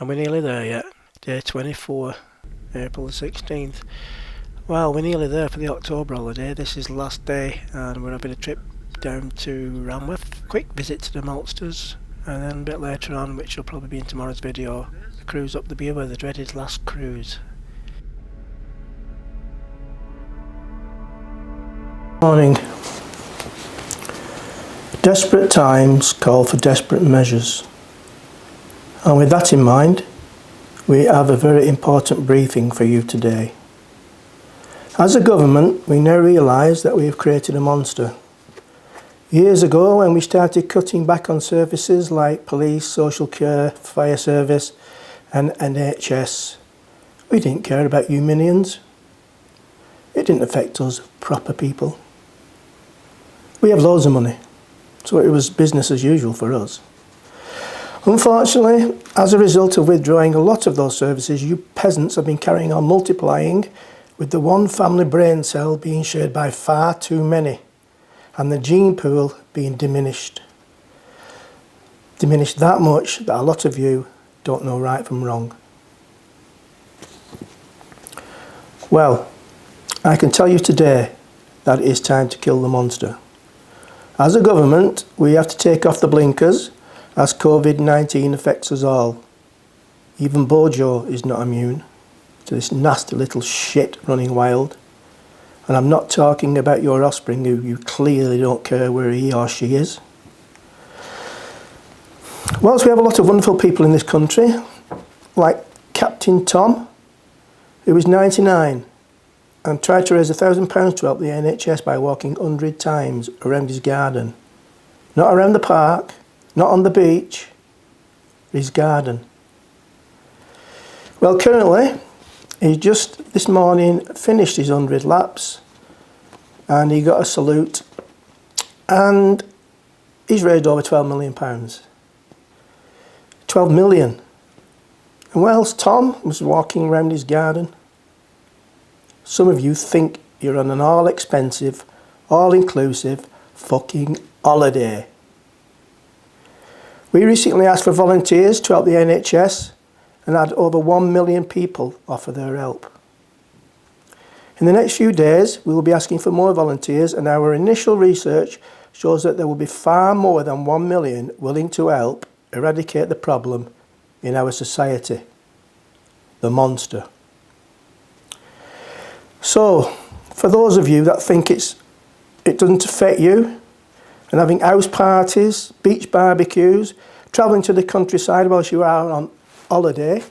And we're nearly there yet. Day 24, April the 16th. Well, we're nearly there for the October holiday. This is the last day and we're having a trip down to Ranworth. Quick visit to the maltsters, and then a bit later on, which will probably be in tomorrow's video, the cruise up the Bure, the dreaded last cruise. Morning. Desperate times call for desperate measures. And with that in mind, we have a very important briefing for you today. As a government, we now realise that we have created a monster. Years ago, when we started cutting back on services like police, social care, fire service and NHS, we didn't care about you minions. It didn't affect us proper people. We have loads of money, so it was business as usual for us. Unfortunately, as a result of withdrawing a lot of those services, you peasants have been carrying on multiplying, with the one family brain cell being shared by far too many, and the gene pool being diminished. Diminished that much that a lot of you don't know right from wrong. Well, I can tell you today that it is time to kill the monster. As a government, we have to take off the blinkers, as COVID-19 affects us all. Even Bojo is not immune to this nasty little shit running wild. And I'm not talking about your offspring, who you clearly don't care where he or she is. Whilst we have a lot of wonderful people in this country, like Captain Tom, who is 99 and tried to raise £1,000 to help the NHS by walking 100 times around his garden. Not around the park, not on the beach, his garden. Well, currently, he just this morning finished his 100 laps and he got a salute and he's raised over £12 million. 12 million. And whilst Tom was walking around his garden, some of you think you're on an all-expensive, all-inclusive fucking holiday. We recently asked for volunteers to help the NHS and had over 1 million people offer their help. In the next few days, we will be asking for more volunteers, and our initial research shows that there will be far more than 1 million willing to help eradicate the problem in our society, the monster. So, for those of you that think it doesn't affect you, and having house parties, beach barbecues, travelling to the countryside whilst you are on holiday,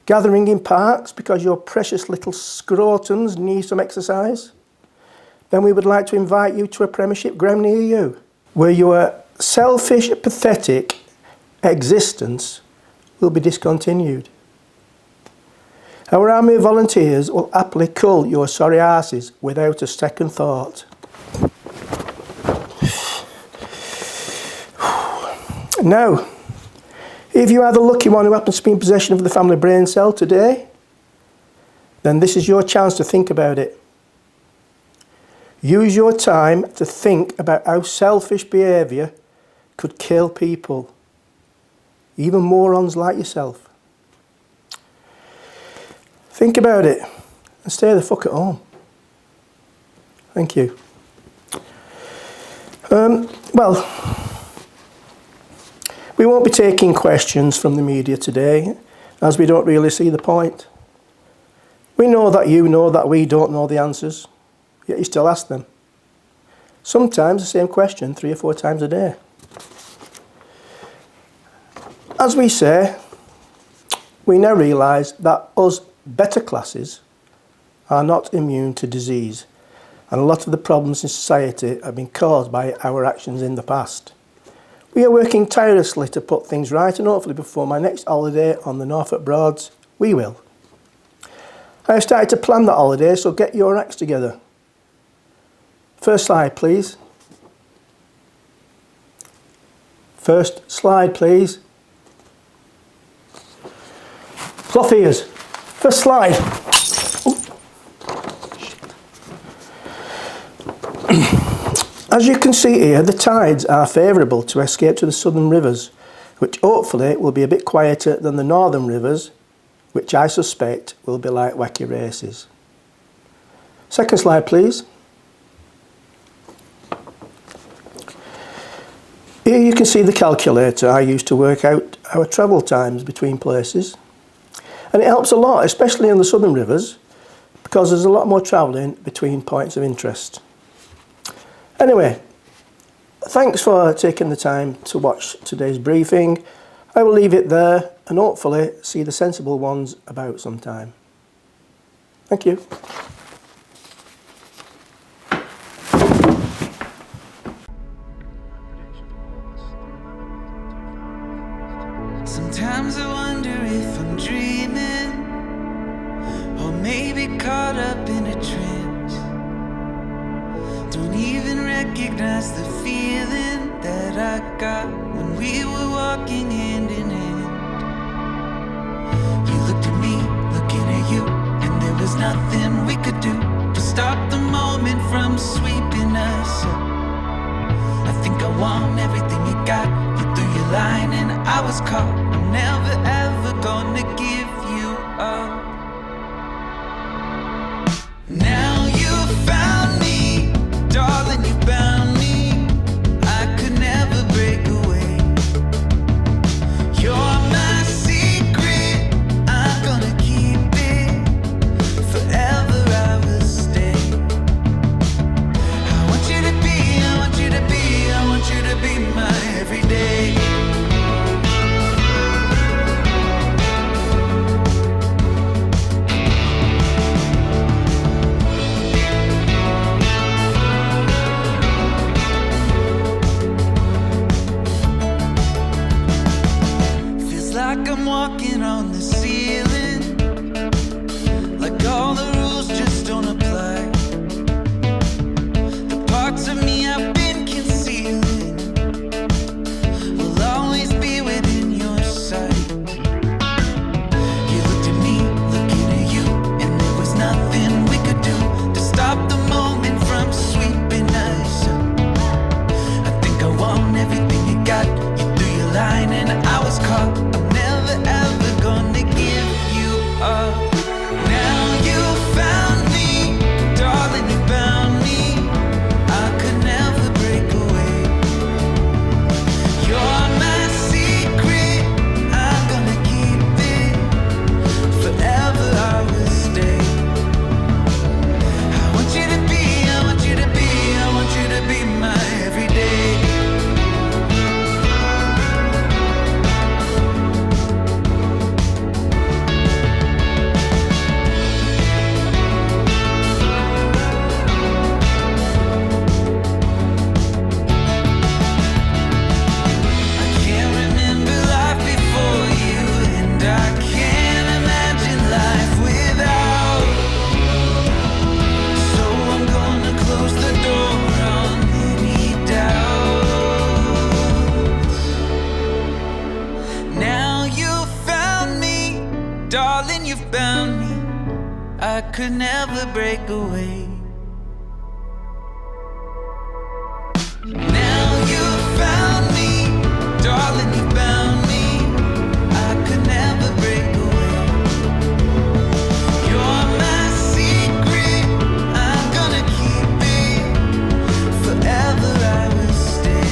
gathering in parks because your precious little scrotums need some exercise, then we would like to invite you to a premiership ground near you, where your selfish, pathetic existence will be discontinued. Our army of volunteers will happily cull your sorry asses without a second thought. Now, if you are the lucky one who happens to be in possession of the family brain cell today, then this is your chance to think about it. Use your time to think about how selfish behaviour could kill people, even morons like yourself. Think about it and stay the fuck at home. Thank you. We won't be taking questions from the media today, as we don't really see the point. We know that you know that we don't know the answers, yet you still ask them. Sometimes the same question 3 or 4 times a day. As we say, we now realise that us better classes are not immune to disease, and a lot of the problems in society have been caused by our actions in the past. We are working tirelessly to put things right, and hopefully before my next holiday on the Norfolk Broads, we will. I have started to plan that holiday, so get your acts together. First slide, please. First slide, please. Cloth ears. First slide. As you can see here, the tides are favourable to escape to the southern rivers which hopefully will be a bit quieter than the northern rivers, which I suspect will be like wacky races. Second slide, please. Here you can see the calculator I use to work out our travel times between places. And it helps a lot, especially in the southern rivers, because there's a lot more travelling between points of interest. Anyway, thanks for taking the time to watch today's briefing. I will leave it there and hopefully see the sensible ones about sometime. Thank you. Sometimes I wonder if I'm dreaming, or maybe caught up in a trance. Don't even recognize the feeling that I got when we were walking hand in hand. You looked at me, looking at you, and there was nothing we could do to stop the moment from sweeping us up. I think I want everything you got. You threw your line and I was caught. I'm never ever gonna give you up. Now you found me, darling, you found me. I could never break away. You're my secret, I'm gonna keep it. Forever I will stay. I want you to be, I want you to be, I want you to be my everyday. Feels like I'm walking on the ceiling, like all the rules just don't apply. The parts of me I've been concealing will always be within your sight. You looked at me, looking at you, and there was nothing we could do to stop the moment from sweeping us up. I think I want everything you got. You threw your line and I was caught. I'm never ever gonna give you up. Now you found me, darling, you found me. I could never break away. You're my secret, I'm gonna keep it. Forever I will stay. I want you to be, I want you to be, I want you to be my everyday. I can't remember life before you, and I can't imagine life without. So I'm gonna close the door on any doubts. Now you found me, darling, you found me. I could never break away. Now you found me, darling, you found me. I could never break away. You're my secret, I'm gonna keep it. Forever I will stay.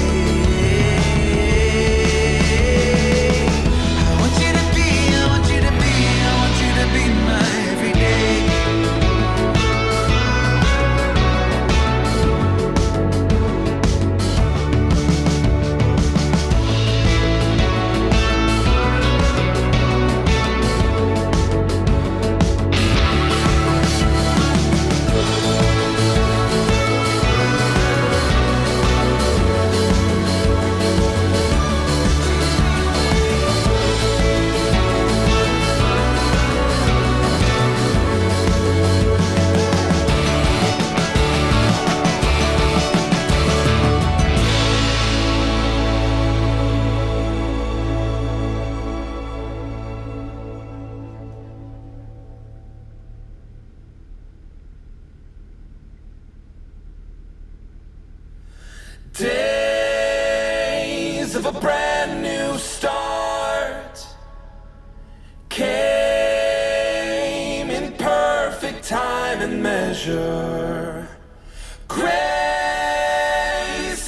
I want you to be, I want you to be, I want you to be my everyday. time and measure. Grace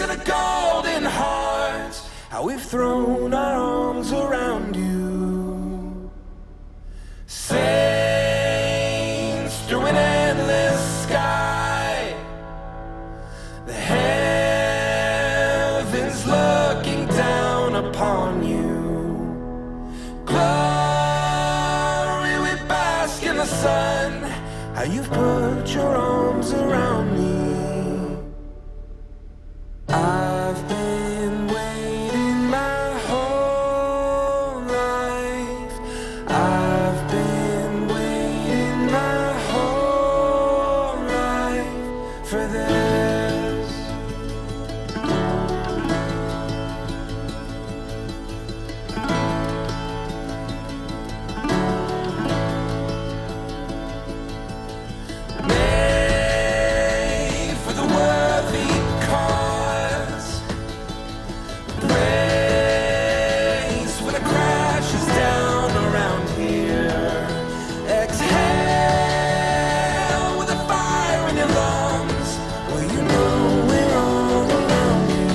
and a golden heart, how we've thrown our arms around you. Saints through an endless sky, the heavens looking down upon you. Glory, we bask in the sun, how you've put your arms around me. I've been waiting my whole life. I've been waiting my whole life for this. Made for the worthy cause. Praise when it crashes down around here. Exhale with a fire in your lungs. Well, you know we're all around you.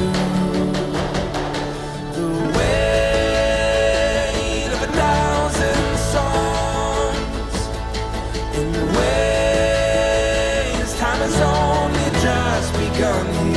The weight of 1,000 songs in ways time has only just begun here.